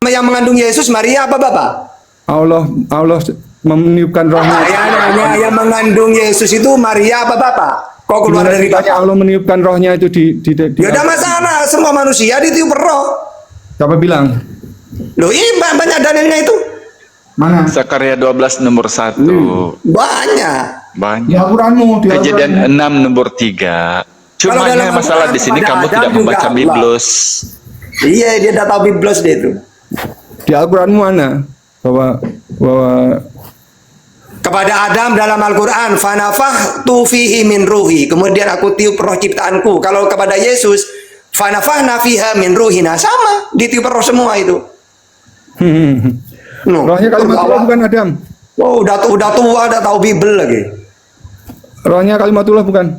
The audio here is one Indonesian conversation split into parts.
yang mengandung Yesus Maria apa Bapak? Allah meniupkan rohnya. Yang mengandung Yesus itu Maria apa Bapak? Kok keluar Gimana dari ceritanya Bapak? Allah meniupkan rohnya itu di Ya udah masalah, semua manusia ditiup roh. Siapa bilang? Loh, ini banyak dalilnya itu. Mana? Zakaria 12 nomor 1. Banyak. Di Banyak. Al-Qur'anmu, di Kejadian Al-Qur'an. 6 nomor 3. Kalau dalam Cuma masalah Al-Quran di sini kepada kamu Adam tidak juga membaca Allah. Biblos. Iya, dia udah tahu biblos dia itu. Di Al-Qur'anmu mana? Bahwa Kepada Adam dalam Al-Quran, fanafahtu fihi min ruhi. Kemudian aku tiup roh ciptaanku. Kalau kepada Yesus, fanafahna fiha min ruhina. Sama, ditiup roh semua itu. No. rohnya kalimat Allah bukan Adam. Oh, udah tua, udah tahu Bible lagi. Rohnya kalimatullah bukan.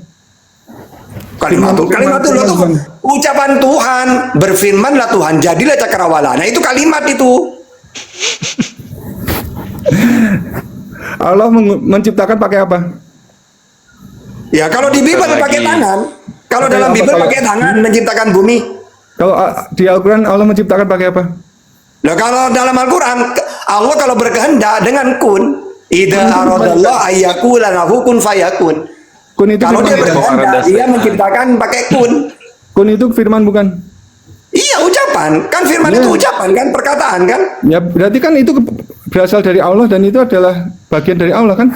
Kalimatullah itu bukan. ucapan Tuhan. Berfirmanlah Tuhan, jadilah cakrawala. Nah, itu kalimat itu. Allah menciptakan pakai apa? Ya, kalau di Bible Bentar pakai lagi. tangan. Kalau Pakai dalam apa Bible kalau- pakai tangan menciptakan bumi. Kalau di Al-Qur'an Allah menciptakan pakai apa? Nah, kalau dalam Al-Quran, Allah kalau berkehendak dengan kun, idza aradallah ayyakula lahu kun fayakun. Kun itu Kalau dia firman bukan? berkehendak, dia menciptakan pakai kun. Kun itu firman bukan? Iya, ucapan. Kan firman Ya. itu ucapan kan, perkataan kan? Ya berarti kan itu berasal dari Allah dan itu adalah bagian dari Allah kan?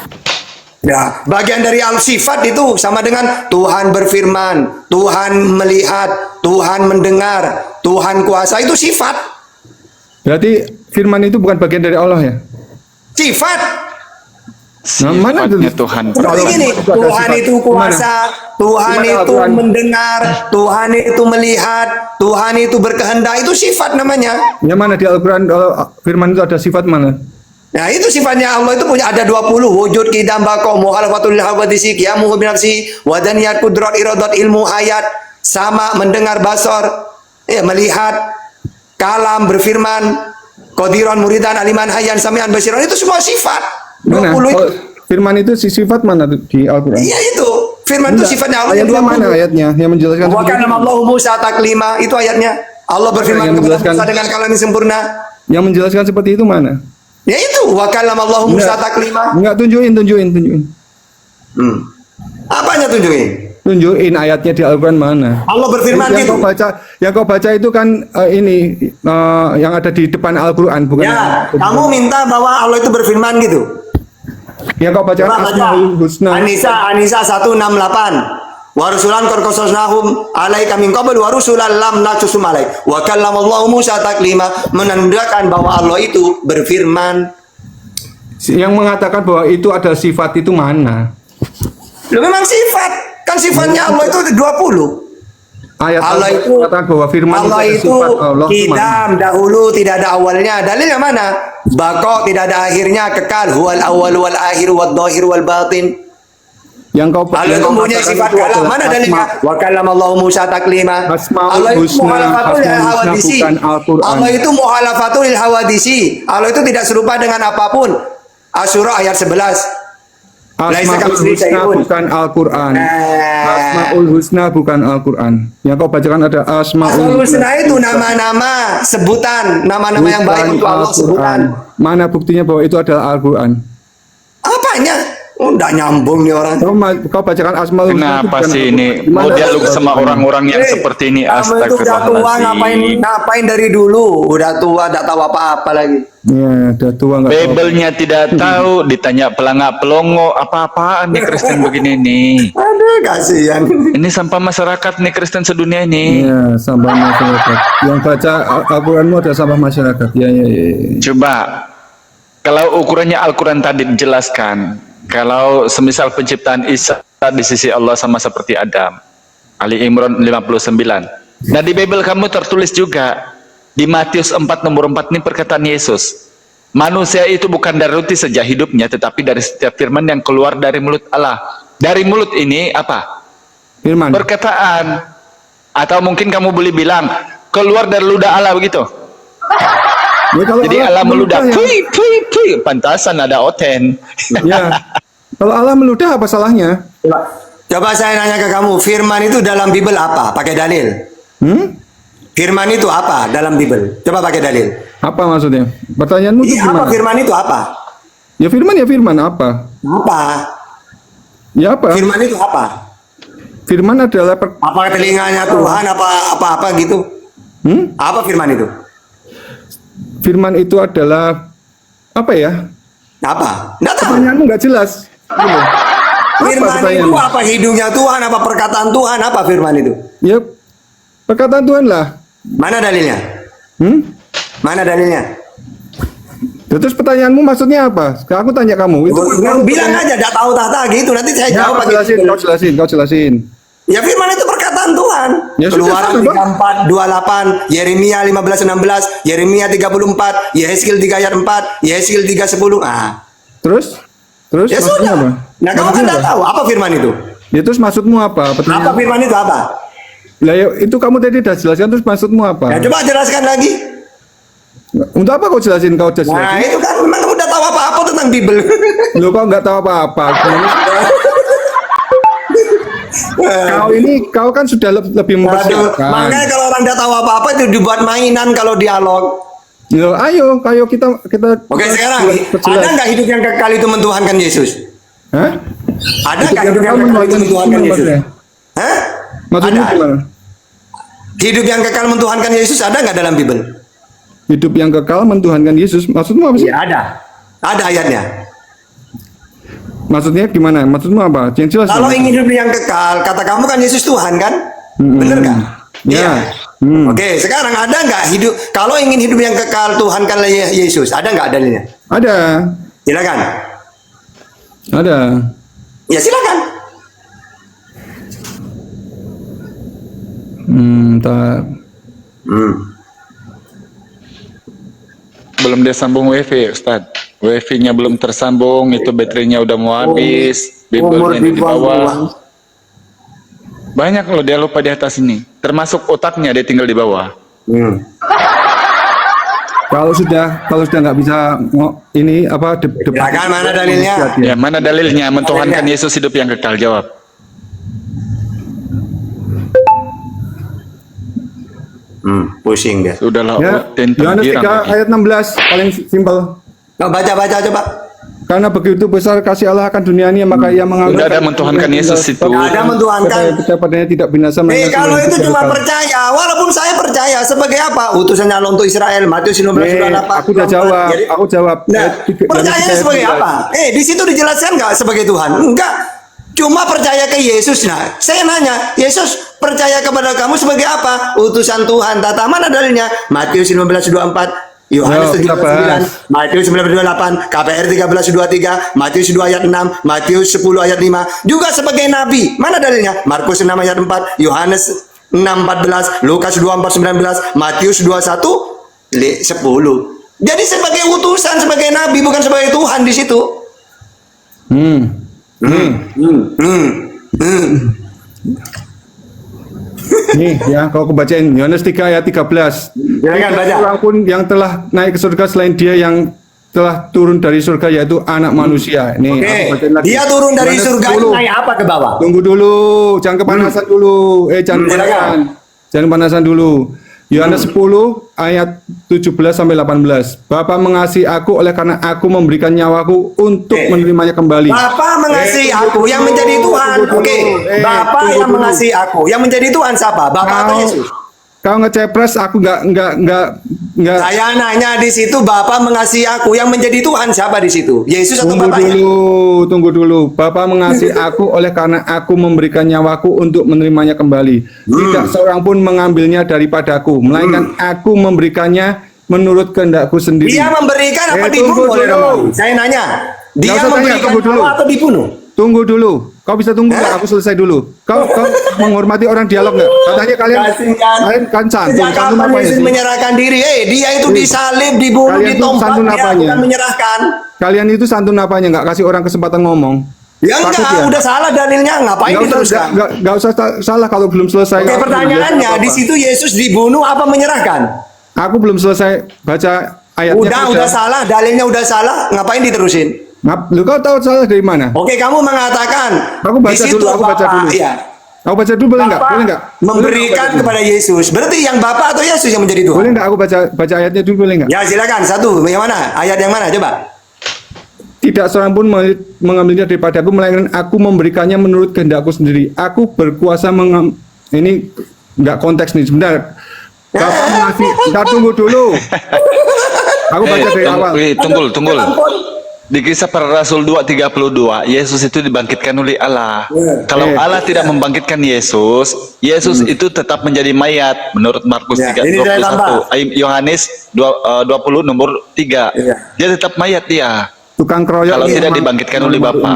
Ya, bagian dari al-sifat itu sama dengan Tuhan berfirman, Tuhan melihat, Tuhan mendengar, Tuhan kuasa, itu sifat. Berarti firman itu bukan bagian dari Allah ya? Sifat. Nah, mana Sifatnya itu? Tuhan. Seperti gini, itu ada Tuhan sifat. itu kuasa, Tuhan Gimana itu Al-Quran? mendengar, Tuhan itu melihat, Tuhan itu berkehendak, itu sifat namanya. Yang mana di Al-Qur'an firman itu ada sifat mana? Nah, itu sifatnya Allah itu punya ada 20, wujud qidam baqa muhalafatul hawadisi qiyamuhu binafsi wadaniyat qudrat iradat ilmu ayat, sama mendengar basar, melihat, kalam berfirman, qadiran muridan aliman hayyan samian basiran, itu semua sifat. Mana? 20 itu. Oh, firman itu sifat mana tuh di Al-Qur'an? Iya itu. Firman itu Enggak. sifatnya Allah yang Ayatnya 20. mana ayatnya yang menjelaskan Wa seperti itu? kana Allahu Musa taklima, itu ayatnya. Allah berfirman Yang kepada menjelaskan- Musa dengan kalam yang sempurna. Yang menjelaskan seperti itu mana? Ya itu, wa kana Allahu Musa taklima. Enggak, tunjukin. Apanya tunjukin? Tunjukin ayatnya di Al-Qur'an mana? Allah berfirman gitu. Yang kau baca itu kan yang ada di depan Al-Qur'an bukan? Ya, kamu minta bahwa Allah itu berfirman gitu. Yang kau baca Coba baca. Asmaul Husna. Anisa 168. Wa rusulan qad qasasnahum alaika min qabl wa rusulan lam naqsusum alaik. Wa kallamallahu Musa taklima, menandakan bahwa Allah itu berfirman. Yang mengatakan bahwa itu adalah sifat itu mana? Loh, memang sifat. Kan sifatnya Allah itu 20. Ayat Allah itu mengatakan bahwa firman Allah adalah itu sifat Allah itu mana? kidam dahulu tidak ada awalnya. Dalilnya mana? Baqo tidak ada akhirnya, kekal, huwal awal wal akhir wal dhahir wal batin. Yang kau Allah itu punya katakan sifat itu kalam. adalah Mana dalilnya? Wa kallamallahu Musa taklima. Asmaul Allah itu Husna, muhalafatul lil Asmaul Husna hawadisi. bukan Al-Quran. Allah itu muhalafatul lil hawadisi. Allah itu tidak serupa dengan apapun. Asyura ayat 11. Laisa Asmaul kamitslihi Husna syai'un. bukan Al-Quran. Nah. Asmaul Husna bukan Al-Quran. Yang kau bacakan ada Asmaul Asmaul Husna itu nama-nama sebutan, nama-nama yang baik untuk Allah sebutan. Mana buktinya bahwa itu adalah Al-Quran? Apanya? Oh, enggak nyambung nih orang. Kau bacakan Asmaul Husna. itu Kenapa bukan sih Al-Quran. ini Di mau mana dialog Al-Quran? sama orang-orang yang seperti ini? Kamu itu udah tua, Astagfirullahaladzim. ngapain dari dulu? Udah tua, enggak tahu apa-apa lagi. Ya, udah tua nggak tahu. Bibelnya tidak tahu, ditanya pelangak pelongo, apa-apaan nih Kristen begini nih. Aduh, kasihan. Ini sampah masyarakat nih Kristen sedunia ini. Ya, sampah masyarakat. Yang baca Al-Quranmu ada sampah masyarakat. Ya. Coba, kalau ukurannya Al-Quran tadi dijelaskan, kalau semisal penciptaan Isa di sisi Allah sama seperti Adam, Ali Imran 59. Nah di Bible kamu tertulis juga, di Matius 4 nomor 4 ini perkataan Yesus, manusia itu bukan dari roti saja hidupnya, tetapi dari setiap firman yang keluar dari mulut Allah. Dari mulut ini apa? Firman. Perkataan. Atau mungkin kamu boleh bilang, keluar dari ludah Allah begitu. Ya, kalau Jadi Allah meludah, ya. pui, pantasan ada oten. Ya. Kalau Allah meludah apa salahnya? Coba saya nanya ke kamu, firman itu dalam Bible apa? Pakai dalil. Hmm? Firman itu apa dalam Bible? Coba pakai dalil. Apa maksudnya? Pertanyaanmu itu Iya, apa gimana? firman itu apa? Ya firman apa? Apa? Ya apa? Firman itu apa? Firman adalah Apa telinganya Tuhan apa gitu? Apa firman itu? firman itu adalah apa ya? Apa? Nggak tahu. Pertanyaanmu nggak jelas. Gitu. Firman itu pertanyaanmu? apa? Hidungnya Tuhan, apa perkataan Tuhan, apa firman itu? Ya perkataan Tuhan lah. Mana dalilnya? Mana dalilnya? Terus pertanyaanmu maksudnya apa? Sekarang aku tanya kamu. Bilang aja, nggak tahu tata gitu. Nanti saya Ya, jawab. kau jelasin. Ya firman itu perkataan Tuhan. Ya sudah, Keluaran sudah, Bang. 34, 28, Yeremia 15:16, Yeremia 34, Yehezkiel 3 ayat 4, Yehezkiel 3:10. Terus Ya maksudnya sudah. apa? Nah, kamu kan Maksudnya nggak apa? tahu apa firman itu. Ya terus maksudmu apa? Apa Pertanyaan. firman itu apa? Lah ya, itu kamu tadi udah jelaskan, terus maksudmu apa? Ya coba jelaskan lagi. Untuk apa kau jelasin? Kau udah Nah, jelasin. itu kan memang kamu udah tahu apa-apa tentang Bible. Lo kau nggak tahu apa-apa. Kau kan sudah lebih Aduh, mempersiapkan. makanya kalau orang udah tahu apa-apa itu dibuat mainan kalau dialog. Yo, ayo kita. Oke, sekarang perjelas. ada nggak hidup yang kekal itu mentuhankan Yesus? Hah? Ada nggak hidup yang kekal itu mentuhankan Yesus? Hah? Maksudnya Ada. gimana? Hidup yang kekal mentuhankan Yesus ada nggak dalam Bible? Hidup yang kekal mentuhankan Yesus. Maksudmu apa sih? Iya ada. Ada ayatnya. Maksudnya gimana? Maksudmu apa? Yang jelas. Kalau dong. ingin hidup yang kekal, kata kamu kan Yesus Tuhan kan? Bener nggak? Ya. Iya. Oke, sekarang ada nggak hidup? Kalau ingin hidup yang kekal, Tuhan kan Yesus. Ada nggak dalilnya? Ada. Silakan. Ada. Ya silakan. Tak. Belum dia sambung wifi, Ustaz. Wifi-nya belum tersambung, itu baterainya udah mau habis, Bible-nya di bawah. Banyak loh dia lupa di atas ini. Termasuk otaknya dia tinggal di bawah. Kalau sudah nggak bisa ini apa Silakan, mana dalilnya? Ya, mana dalilnya mentuhankan Yesus hidup yang kekal? Jawab. Pusing dia. Sudahlah, Ya, tentu Yohanes 3 girang. ayat 16 paling simpel. Nah, baca coba. Karena begitu besar kasih Allah akan dunia ini, maka ia mengambil. Udah ada mentuhankan Yesus itu. Nggak ada mentuhankan. Supaya padanya tidak binasa. Kalau itu cuma percaya, walaupun saya percaya sebagai apa? Utusan Allah untuk Israel, Matius 19:28. Aku udah jawab. Jadi- Aku jawab. Nah, percaya sebagai apa? Di situ dijelaskan nggak sebagai Tuhan? Enggak. Cuma percaya ke Yesus. Nah, saya nanya, Yesus percaya kepada kamu sebagai apa? Utusan Tuhan. Tata mana dalilnya? Matius 15:24, Yohanes Yo, kita 17:9, bahas. Matius 19:28, KPR 13:23, Matius 2 ayat 6, Matius 10 ayat 5. Juga sebagai nabi. Mana dalilnya? Markus 6 ayat 4, Yohanes 6:14, Lukas 24:19, Matius 21:10. Jadi sebagai utusan, sebagai nabi, bukan sebagai Tuhan di situ. Nih ya, kalau aku bacain Yohanes 3 ayat 13. Silakan baca. Orang pun yang telah naik ke surga selain dia yang telah turun dari surga, yaitu anak manusia. Nih, Oke, aku bacain lagi. dia turun dari Yohanes surga 10. naik apa ke bawah? Tunggu dulu, jangan kepanasan dulu. Jangan Silakan. kepanasan. Jangan kepanasan dulu. Yohanes 10 ayat 17 sampai 18. Bapa mengasihi aku oleh karena aku memberikan nyawaku untuk menerimanya kembali. Bapa mengasihi tunggu aku yang dulu, menjadi Tuhan. tunggu dulu. Oke, Bapa Tunggu yang dulu. mengasihi aku yang menjadi Tuhan siapa? Bapa atau Yesus? Kau ngecepres, aku nggak. Saya nanya di situ, Bapa mengasihi aku yang menjadi Tuhan siapa di situ? Yesus atau Bapaknya? Tunggu dulu. Bapa mengasihi aku oleh karena aku memberikan nyawaku untuk menerimanya kembali. Tidak seorang pun mengambilnya daripadaku, melainkan aku memberikannya menurut kehendakku sendiri. Dia memberikan apa tunggu dibunuh oleh dulu. Romawi? Saya nanya, dia usah tanya, memberikan tunggu dulu. nyawa atau dibunuh? Tunggu dulu. Kau bisa tunggu nggak? Aku selesai dulu. Kau menghormati orang dialog nggak? Katanya kalian kan santun. Sejak Santun kapan apa Yesus sih? menyerahkan diri? Dia itu disalib, dibunuh, Kalian itu ditompak, santun dia apanya? bukan menyerahkan. Kalian itu santun apanya? Nggak kasih orang kesempatan ngomong. Ya Takut enggak, ya? udah salah dalilnya, ngapain Nggak usah, diteruskan? nggak usah salah kalau belum selesai. Oke, Aku belum pertanyaannya jelasin di apa-apa. situ Yesus dibunuh apa menyerahkan? Aku belum selesai baca ayatnya. Udah salah, dalilnya udah salah, ngapain diterusin? Lu kau tahu salah dari mana? Oke, kamu mengatakan Aku baca di situ dulu, aku baca Bapak, dulu. Iya. Aku baca dulu boleh nggak? Bapa Boleh nggak? memberikan kepada Yesus. Berarti yang Bapa atau Yesus yang menjadi Tuhan? Boleh nggak aku baca ayatnya dulu boleh nggak? Ya silakan, satu. Yang mana? Ayat yang mana? Coba. Tidak seorang pun mengambilnya daripada aku, melainkan aku memberikannya menurut kehendakku sendiri. Aku berkuasa ini nggak konteks nih sebentar. Bapa mengasih, kita tunggu dulu. Aku baca dari awal. Tunggu. Di Kisah Para Rasul 2:32, Yesus itu dibangkitkan oleh Allah. Kalau Allah tidak membangkitkan Yesus, Yesus itu tetap menjadi mayat menurut Markus Ya, ini saya 3:21, Yohanes 20 nomor 3. Dia tetap mayat dia. Tukang kroyok. Kalau ini tidak emang- dibangkitkan oleh Bapa.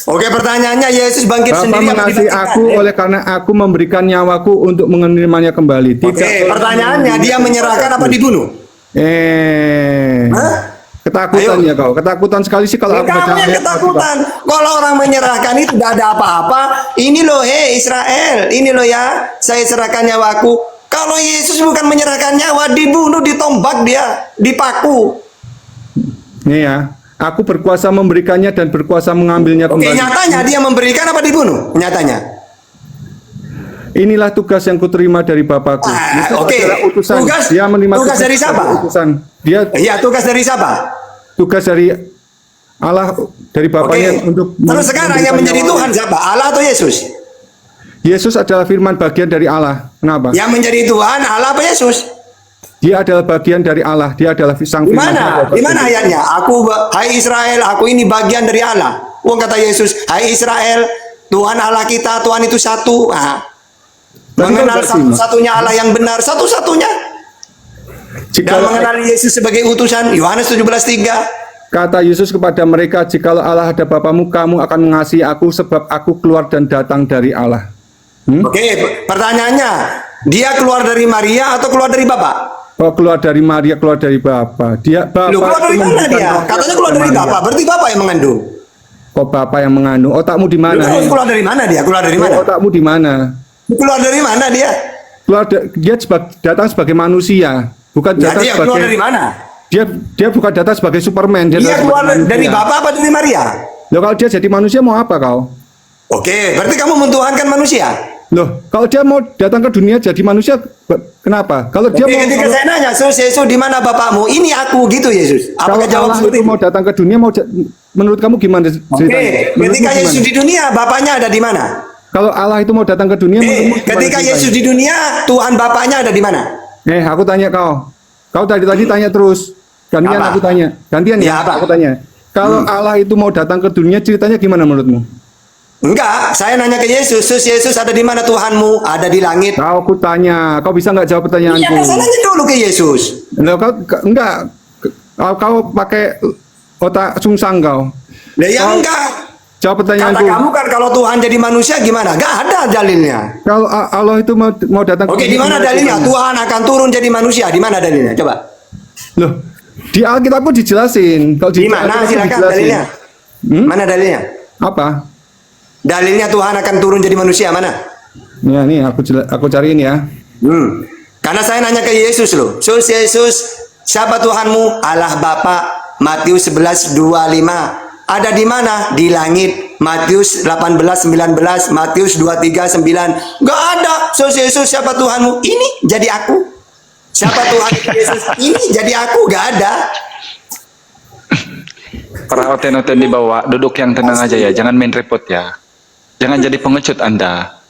Oke, pertanyaannya Yesus bangkit Bapa sendiri apa mengasihi dibangkitkan? aku oleh karena aku memberikan nyawaku untuk menerimanya kembali. Oke, pertanyaannya dia menyerahkan apa dibunuh? Hah? Ketakutan Ayo. ya kau. Ketakutan sekali sih kalau aku baca Kamu yang ayat. ketakutan. Kalau orang menyerahkan itu tidak ada apa-apa. Ini loh, hei Israel, ini loh ya, saya serahkan nyawaku. Kalau Yesus bukan menyerahkan nyawa, dibunuh, ditombak dia, dipaku. Nih ya, aku berkuasa memberikannya dan berkuasa mengambilnya Oke, kembali. nyatanya dia memberikan apa dibunuh? Nyatanya. Inilah tugas yang kuterima dari Bapakku. Yesus Oke. adalah utusan. Tugas- Dia menerima tugas dari siapa? Utusan. Dia Iya, tugas dari siapa? tugas dari Allah, dari Oke. Bapaknya untuk Terus sekarang yang menjadi Tuhan siapa? Allah atau Yesus? Yesus adalah firman bagian dari Allah. Kenapa? Yang menjadi Tuhan Allah apa Yesus? Dia adalah bagian dari Allah. Dia adalah sang Di firman. mana? Di mana ayatnya? Hai Israel, aku ini bagian dari Allah. Wong kata Yesus, hai Israel, Tuhan Allah kita, Tuhan itu satu. Nah, Tapi mengenal kau berarti, satu-satunya Allah yang benar, satu-satunya. Dan Jikalau mengenal Yesus sebagai utusan, Yohanes 17:3. kata Yesus kepada mereka, jikalau Allah ada Bapamu, kamu akan mengasihi aku sebab aku keluar dan datang dari Allah. Oke, pertanyaannya, dia keluar dari Maria atau keluar dari Bapa? Oh, keluar dari Maria, keluar dari Bapa. Dia Bapa. Loh, keluar dari itu mana memberikan dia? roh Katanya keluar dari kepada Bapa, Maria. berarti Bapa yang mengandung. Kok Bapa yang mengandung? Otakmu di mana? Loh, keluar dari mana dia? Keluar dari mana? Otakmu di mana? Keluar dari mana dia? Dia datang sebagai manusia, bukan Ya, datang dia sebagai keluar dari mana? dia bukan datang sebagai Superman. Dia Dia datang keluar sebagai dari manusia. Bapa apa dari Maria? Loh, kalau dia jadi manusia mau apa kau? Oke, berarti kamu mentuhankan manusia. Loh, kalau dia mau datang ke dunia jadi manusia, kenapa? Kalau dia Oke, mau ketika saya nanya, Yesus di mana Bapakmu? Ini aku gitu Yesus. kalau Apakah jawab Allah seperti itu itu? mau datang ke dunia, menurut kamu gimana Oke, ceritanya? Menurutmu ketika Yesus gimana? di dunia, Bapaknya ada di mana? Kalau Allah itu mau datang ke dunia, menurutmu gimana Ketika ceritanya? Yesus di dunia, Tuhan Bapaknya ada di mana? Aku tanya kau. Kau tadi tanya terus. Gantian Apa? aku tanya. Gantian Ya, ya, apa? aku tanya. Kalau Allah itu mau datang ke dunia, ceritanya gimana menurutmu? Enggak, saya nanya ke Yesus, Yesus ada di mana Tuhanmu? Ada di langit. Kau aku tanya, kau bisa nggak jawab Iya, pertanyaanku? saya nanya dulu ke Yesus. Loh, enggak. Kau pakai otak sungsang kau. Lah ya Kau- enggak. Jawab Kata pertanyaanku. kamu kan kalau Tuhan jadi manusia gimana? Enggak ada dalilnya. Kalau Allah itu mau datang Oke, di mana gimana dalilnya? ceritanya? Tuhan akan turun jadi manusia. Di mana dalilnya? Coba. Loh, di Alkitab pun dijelasin. Kalau Di mana? Alkitab pun Silakan dijelasin. dalilnya. Mana dalilnya? Apa? Dalilnya Tuhan akan turun jadi manusia mana? Ya, nih aku cariin ya. Karena saya nanya ke Yesus loh. Yesus, siapa Tuhanmu? Allah Bapa. Matius 11:25. Ada di mana? Di langit. Matius 18:19, Matius 23:9. Enggak ada. Yesus, siapa Tuhanmu? Ini jadi aku. Siapa Tuhan Yesus? Ini jadi aku. Enggak ada. Para oten-oten di bawah, duduk yang tenang aja ya, jangan main repot ya. Jangan jadi pengecut Anda.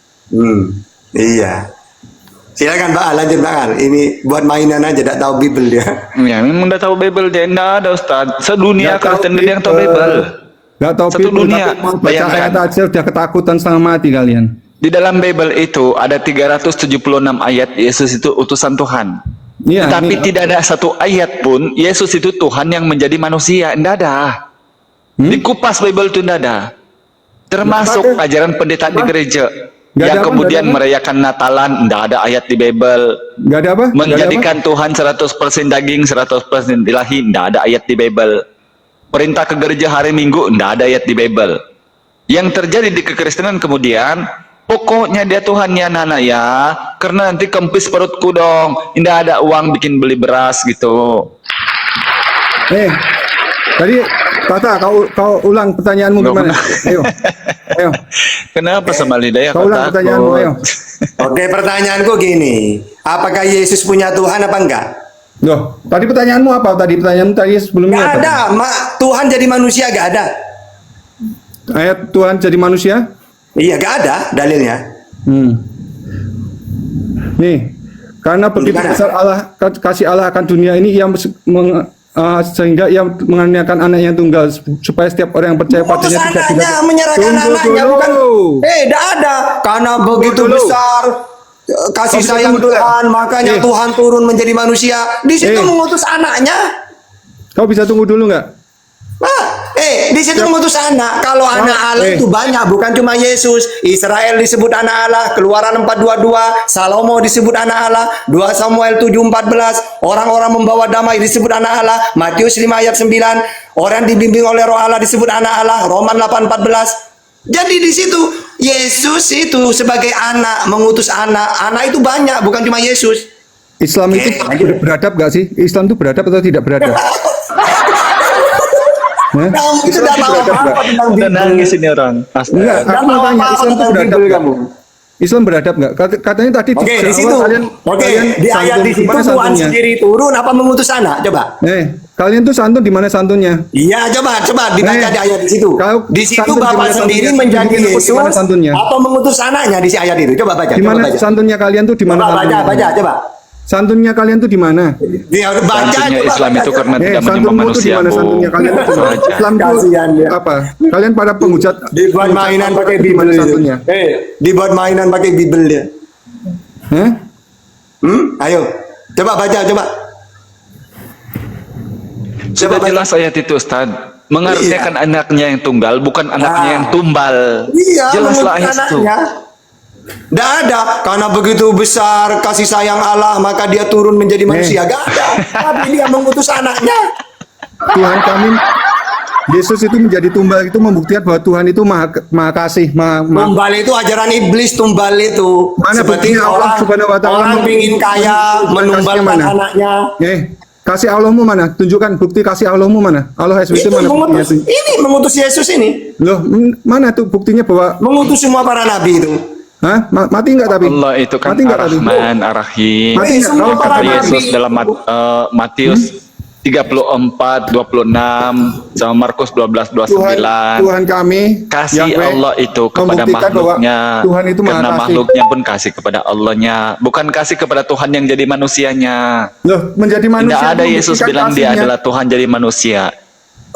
Iya. Silakan Pak, lanjut Pak Al. Ini buat mainan aja, tidak tahu Bible dia. Ya, memang udah tahu Bible dia, enggak ada Ustaz. Sedunia Nggak tahu Kristen dia yang tahu Bible. Gak tahu Satu Bible, dunia, tapi mau baca bayangkan. ayat aja udah ketakutan setengah mati kalian. Di dalam Bible itu ada 376 ayat Yesus itu utusan Tuhan. Iya, Tapi ini- tidak ada satu ayat pun Yesus itu Tuhan yang menjadi manusia. Tidak ada. Dikupas Bible itu tidak ada. Termasuk Nggak ada. ajaran pendeta di gereja. Nggak yang ada apa, kemudian nggak ada apa. merayakan Natalan. Tidak ada ayat di Bible. Gak ada apa? Nggak ada apa? Menjadikan Tuhan 100% daging, 100% ilahi. Tidak ada ayat di Bible. Perintah ke gereja hari Minggu. Tidak ada ayat di Bible. Yang terjadi di kekristenan kemudian, pokoknya dia Tuhannya Nana ya, karena nanti kempis perutku dong. Tidak ada uang bikin beli beras gitu. Tadi Tata, kau ulang pertanyaanmu Nggak gimana? Ayo, ayo. Kenapa sama lidahnya Kau kau ulang pertanyaanmu, ayo. takut? Oke, pertanyaanku gini. Apakah Yesus punya Tuhan apa enggak? Loh, tadi pertanyaanmu apa? Pertanyaanmu tadi sebelumnya Gak apa? ada. Tuhan jadi manusia gak ada. Ayat Tuhan jadi manusia? Iya, gak ada dalilnya. Nih, karena begitu Gimana? besar kasih Allah akan dunia ini, sehingga ia mengaruniakan anak yang tunggal supaya setiap orang yang percaya Mengutus padanya tidak anaknya, menyerahkan Tunggu anaknya, dulu. bukan? Gak ada. Karena begitu dulu. besar kasih Kau bisa sayang tunggu dulu. Tuhan, makanya Eh. Tuhan turun menjadi manusia. Di situ Eh. mengutus anaknya. Kau bisa tunggu dulu nggak? Di situ mengutus anak. Kalau anak Allah itu banyak, bukan cuma Yesus. Israel disebut anak Allah, Keluaran 4:22, Salomo disebut anak Allah, 2 Samuel 7:14, orang-orang membawa damai disebut anak Allah, Matius 5 ayat 9, orang dibimbing oleh Roh Allah disebut anak Allah, Roman 8:14. Jadi di situ Yesus itu sebagai anak, mengutus anak. Anak itu banyak, bukan cuma Yesus. Islam itu beradab nggak sih? Islam itu beradab atau tidak beradab? Hah? Kamu itu Islam tidak itu tahu beradab apa-apa nggak? tentang Udah Bible. nangis ini orang. Astaga. Enggak, Tidak aku mau tahu tanya, apa-apa Islam itu tentang beradab Bible nggak? kamu. Islam beradab nggak? Katanya tadi Oke, di awal situ. kalian Di ayat di situ gimana Tuhan santunnya? sendiri turun apa mengutus anak? Coba. Kalian tuh santun di mana santunnya? Iya, coba dibaca di ayat di situ. Kalau Di situ santun di Bapak mana sendiri santunnya? menjadi Tunjukin aku di mana Yesus santunnya. atau mengutus anaknya di si ayat itu. Coba baca, Di coba mana baca. santunnya kalian tuh di mana Coba baca, santunnya? coba. Santunnya kalian tuh di mana? Dia baca Santunnya coba, Islam baca, itu coba. karena tidak menyembah santunmu tuh di manusia, mana Bu. santunnya kalian tuh? Saja. Islam tuh Kasihan dia. apa? Kalian para penghujat Dibuat mainan pakai di mana Bible itu. santunnya? Dibuat mainan pakai Bible dia. Hah? Ayo. Coba baca, coba. Sudah baca. jelas ayat itu, Ustaz. Mengaruniakan anaknya yang tunggal, bukan anaknya yang tumbal. Iya, Jelaslah mengutus ayat itu. anaknya. Tidak ada, karena begitu besar kasih sayang Allah, maka dia turun menjadi manusia. Gak ada, tapi dia mengutus anaknya. Tuhan kami Yesus itu menjadi tumbal itu membuktikan bahwa Tuhan itu maha kasih, Tumbal itu ajaran iblis, tumbal itu. Mana Seperti buktinya Allah Subhanahu wa Ta'ala orang ingin kaya, menumbalkan mana? anaknya. Kasih Allahmu mana? Tunjukkan bukti kasih Allahmu mana? Allah SWT Itu mana buktinya? mengutus Yesus ini. Loh, mana tuh buktinya bahwa Mengutus semua para nabi itu. Hah? Mati nggak tapi? Allah itu kan Mati nggak tadi? Ar-Rahman, Ar-Rahim. Mati nggak? Semua Kalau para Kata kata nabi. Yesus dalam Matius 34, 26, sama Markus 12, 29. Tuhan kami Kasih Yahweh, Allah itu kepada membuktikan bahwa makhluknya, Tuhan itu maha karena kasih. makhluknya pun kasih kepada Allahnya, bukan kasih kepada Tuhan yang jadi manusianya. Loh, menjadi manusia Tidak ada Yesus membuktikan bilang dia kasihnya. adalah Tuhan jadi manusia. Mana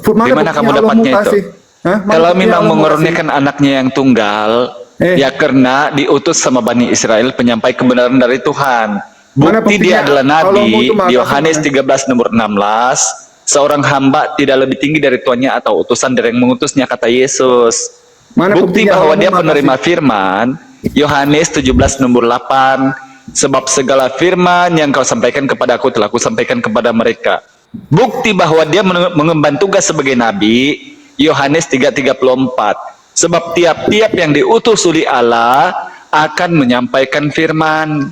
Di mana buktinya kamu Allahmu dapatnya itu? kasih? Hah? Mana Kalau buktinya memang Allahmu mengurniakan anaknya yang tunggal, ya karena diutus sama Bani Israel penyampai kebenaran dari Tuhan. Mana Bukti buktinya dia adalah Allahmu nabi. itu maha Di kasih Yohanes mana? 13 nomor 16, seorang hamba tidak lebih tinggi dari tuannya atau utusan dari yang mengutusnya, kata Yesus. Mana Bukti buktinya bahwa Allahmu dia maha penerima kasih? firman, Yohanes 17 nomor 8, sebab segala firman yang kau sampaikan kepada aku telah kusampaikan kepada mereka. Bukti bahwa dia mengemban tugas sebagai nabi, Yohanes 3:34, sebab tiap-tiap yang diutus oleh Allah akan menyampaikan firman,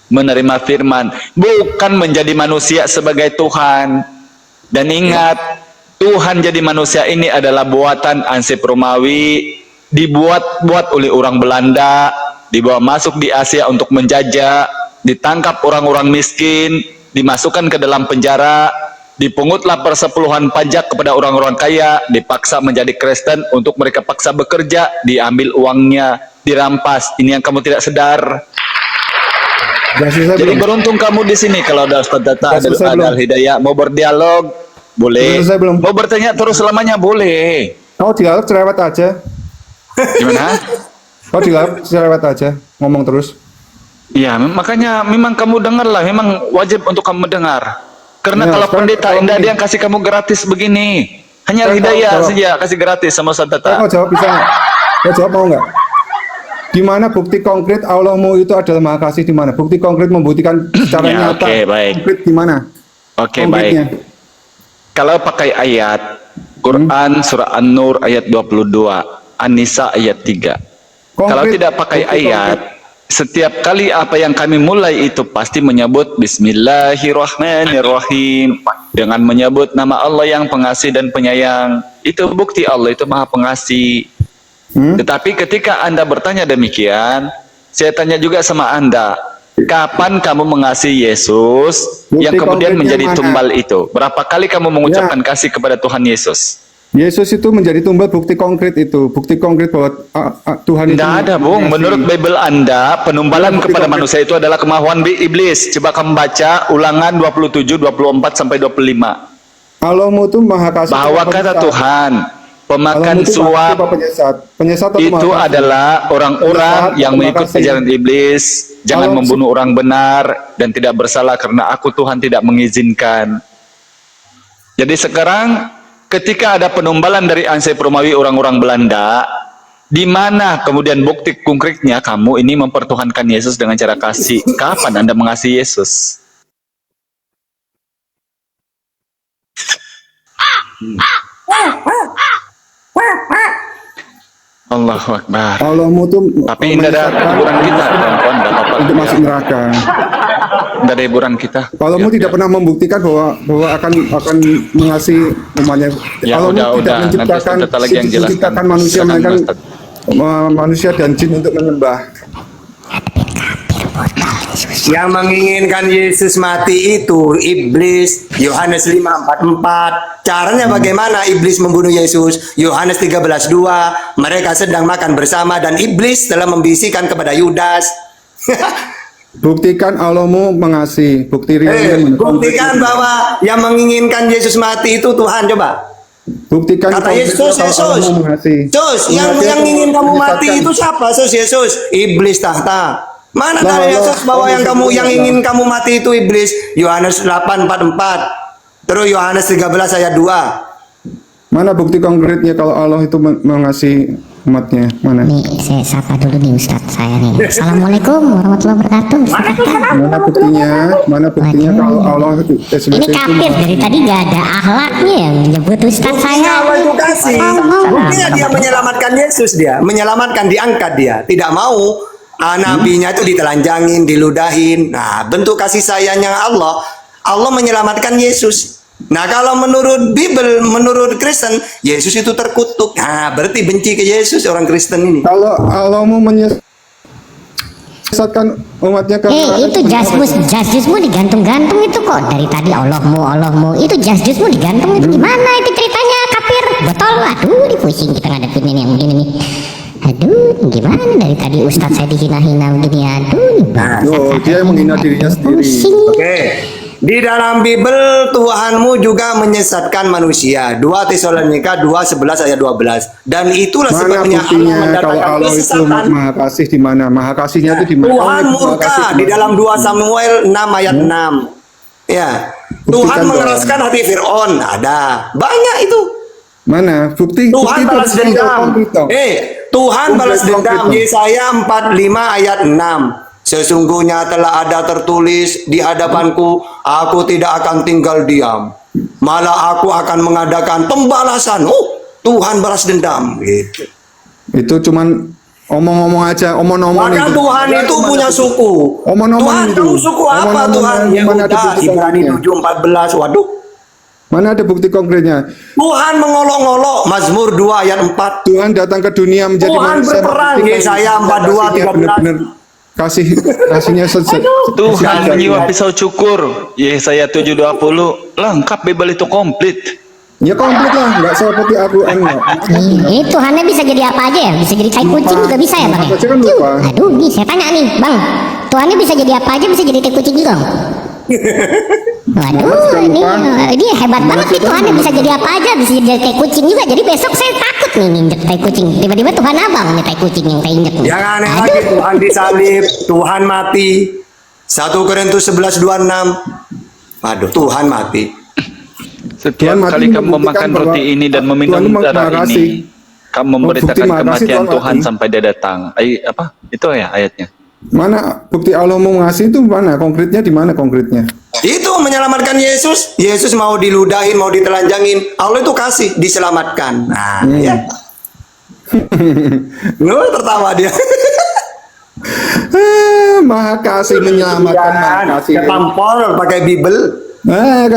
menerima firman, bukan menjadi manusia sebagai Tuhan. Dan ingat, Tuhan jadi manusia ini adalah buatan Ansip Romawi, dibuat-buat oleh orang Belanda, dibawa masuk di Asia untuk menjajah, ditangkap orang-orang miskin, dimasukkan ke dalam penjara, dipungutlah persepuluhan pajak kepada orang-orang kaya, dipaksa menjadi Kristen untuk mereka paksa bekerja, diambil uangnya, dirampas. Ini yang kamu tidak sadar. Sudah selesai Jadi belum? beruntung kamu di sini kalau ada Ustaz Data, Sudah selesai ada belum? Al-Hidayah, mau berdialog boleh. Sudah selesai belum? Mau bertanya terus selamanya boleh. Kau dialog cerewet aja. Gimana? Kau dialog cerewet aja. Ngomong terus. Iya, makanya memang kamu dengarlah, memang wajib untuk kamu dengar. Karena Ya, kalau sekarang pendeta kalau tidak ada begini. yang kasih kamu gratis begini. Hanya Sekarang Al-Hidayah kalau- saja kasih gratis sama Ustaz Data. Kau jawab bisa nggak? Kau jawab mau nggak? Di mana bukti konkret Allahmu itu adalah maha kasih di mana? Bukti konkret membuktikan secara Ya, nyata. oke, baik. Konkret di mana? Oke, Konkretnya. baik. Kalau pakai ayat Quran surah An-Nur ayat 22, An-Nisa ayat 3. Kalau Konkret, tidak pakai bukti ayat, setiap kali apa yang kami mulai itu pasti menyebut Bismillahirrahmanirrahim, dengan menyebut nama Allah yang pengasih dan penyayang. Itu bukti Allah itu maha pengasih. Tetapi ketika Anda bertanya demikian, saya tanya juga sama Anda, kapan kamu mengasihi Yesus Bukti yang kemudian konkretnya menjadi mana? tumbal itu? Berapa kali kamu mengucapkan kasih kepada Tuhan Yesus? Yesus itu menjadi tumbal, bukti konkret itu, bukti konkret bahwa Tuhan itu Tidak ada, Bung. mengasihi. Menurut Bible Anda, penumbalan Bukti kepada konkret. manusia itu adalah kemahuan iblis. Coba kamu baca Ulangan 27, 24 sampai 25. Allahmu itu maha kasih. Bahwa Maha kata penyesat. Tuhan, pemakan Allahmu itu maha suap kasih, maha penyesat. Penyesat atau maha itu kasih? adalah orang-orang Penyesat yang atau maha mengikut kasih? ajaran iblis. Jangan Kalau- membunuh orang benar dan tidak bersalah karena aku Tuhan tidak mengizinkan. Jadi sekarang ketika ada penumbalan dari Ansai Romawi orang-orang Belanda, di mana kemudian bukti konkretnya kamu ini mempertuhankan Yesus dengan cara kasih? Kapan Anda mengasihi Yesus? Allahu Akbar. Allahmu itu Tapi ini ada menyesatkan hiburan kita, kawan-kawan. Tidak apa-apa. untuk masuk neraka. Tidak ada hiburan kita. Allahmu Ya, tidak ya. pernah membuktikan bahwa akan mengasihi umatnya. Ya, Allahmu udah. tidak Nanti menciptakan Ustaz lagi yang jelaskan. menciptakan manusia, Silakan, melainkan Ustaz. manusia dan jin untuk menyembah. Yang menginginkan Yesus mati itu iblis. Yohanes 5:44. Caranya bagaimana iblis membunuh Yesus? Yohanes 13:2. Mereka sedang makan bersama dan iblis telah membisikkan kepada Yudas. Buktikan Allahmu mengasihi. Bukti realnya. Buktikan bahwa yang menginginkan Yesus mati itu Tuhan, coba. Buktikan Kata konkretnya Yesus, kalau Yesus. Allahmu mengasihi. Yesus, yang Mengasihi ingin kamu mati menyesatkan. itu siapa? Yesus. Iblis tahta. Mana Lah, kalian Allah, Yesus bahwa Allah yang sebutkan. ingin kamu mati itu iblis? Yohanes 8:44. Terus Yohanes 13 ayat 2. Mana bukti konkretnya kalau Allah itu mengasihi umatnya? Mana? Nih, saya sapa dulu nih Ustadz saya nih. Assalamualaikum warahmatullahi wabarakatuh. Ustadz Akam. Mana buktinya? Mana buktinya kalau Allah itu Ini kafir dari tadi gak ada akhlaknya yang menyebut Ustadz saya. Allah itu kasih. Ngomong. Buktinya dia menyelamatkan Yesus, dia menyelamatkan, diangkat dia. Tidak mau nabinya itu ditelanjangin, diludahin. Nah, bentuk kasih sayangnya Allah. Allah menyelamatkan Yesus. Nah, kalau menurut Bible, menurut Kristen, Yesus itu terkutuk. Nah, berarti benci ke Yesus orang Kristen ini. Kalau Allahmu menyesatkan umatnya Itu jasjusmu digantung-gantung itu kok dari tadi Allahmu itu jasjusmu digantung itu gimana itu ceritanya kafir botol aduh pusing kita ngadepin ini yang begini nih aduh gimana dari tadi Ustadz saya dihina-hina begini aduh Oh, dia menghina dirinya sendiri. pusing. Oke. Di dalam Bible Tuhanmu juga menyesatkan manusia. 2 Tesalonika 2:11 ayat 12. Dan itulah Mana sebabnya buktinya Allah kalau mendatangkan Allah itu kesesatan. maha kasih di mana? Maha kasihnya itu di mana? Tuhan Allah itu maha murka kasih di mana? dalam 2 Samuel 6 ayat 6. Ya. Tuhan Buktikan mengeraskan hati Fir'aun. Ada. Banyak itu. Mana? Bukti Tuhan itu balas bukti dendam. konkret dong. Tuhan Konkret, balas dendam. konkret. Yesaya 45 ayat 6. Sesungguhnya telah ada tertulis di hadapanku, aku tidak akan tinggal diam. Malah aku akan mengadakan pembalasan. Tuhan balas dendam. Gitu. Itu cuman omong-omong aja, omong-omong Maka itu. Tuhan itu punya suku. Omong-omong Tuhan itu. kamu suku apa Omong-omong Tuhan? yang mana ada Yehuda, bukti Ibrani konkretnya? 7:14. Waduh. Mana ada bukti konkretnya? Tuhan mengolok-olok. Mazmur 2 ayat 4. Tuhan datang ke dunia menjadi Tuhan manusia. berperang. Yesaya 42:13. Benar-benar kasihnya Tuhan menyiwa pisau cukur. Yesaya 7:20. Lengkap Bible itu komplit. Ya komplit lah, nggak seperti Al-Quran. Ini Tuhannya bisa jadi apa aja ya? Bisa jadi tai kucing juga bisa ya bang? ya? Baca kan lupa. Aduh, nih saya tanya nih bang, Tuhannya bisa jadi apa aja? Bisa jadi tai kucing juga? Waduh, ini hebat banget nih Tuhannya bisa jadi apa aja? Bisa jadi tai kucing juga. Jadi besok saya takut nih nginjek tai kucing. Tiba-tiba Tuhan abang nih tai kucing yang saya injek. nih. Jangan aneh Aduh. lagi, Tuhan disalib, Tuhan mati. 1 Korintus 11:26. Aduh, Tuhan mati. Setiap Tuhan mati kali kamu membuktikan memakan bahwa roti ini dan Tuhan meminum maha darah kasih. ini, kamu memberitakan bukti maha kasih kematian Tuhan Tuhan mati. sampai dia datang. Apa? Itu ya ayatnya. Mana bukti Allah mau ngasih itu mana? Konkretnya di mana konkretnya? Itu menyelamatkan Yesus. Yesus mau diludahin, mau ditelanjangin. Allah itu kasih, diselamatkan. Nah, ya. Tertawa dia. Maha kasih menyelamatkan, maha kasih. Ketampol pakai Bible. Ah,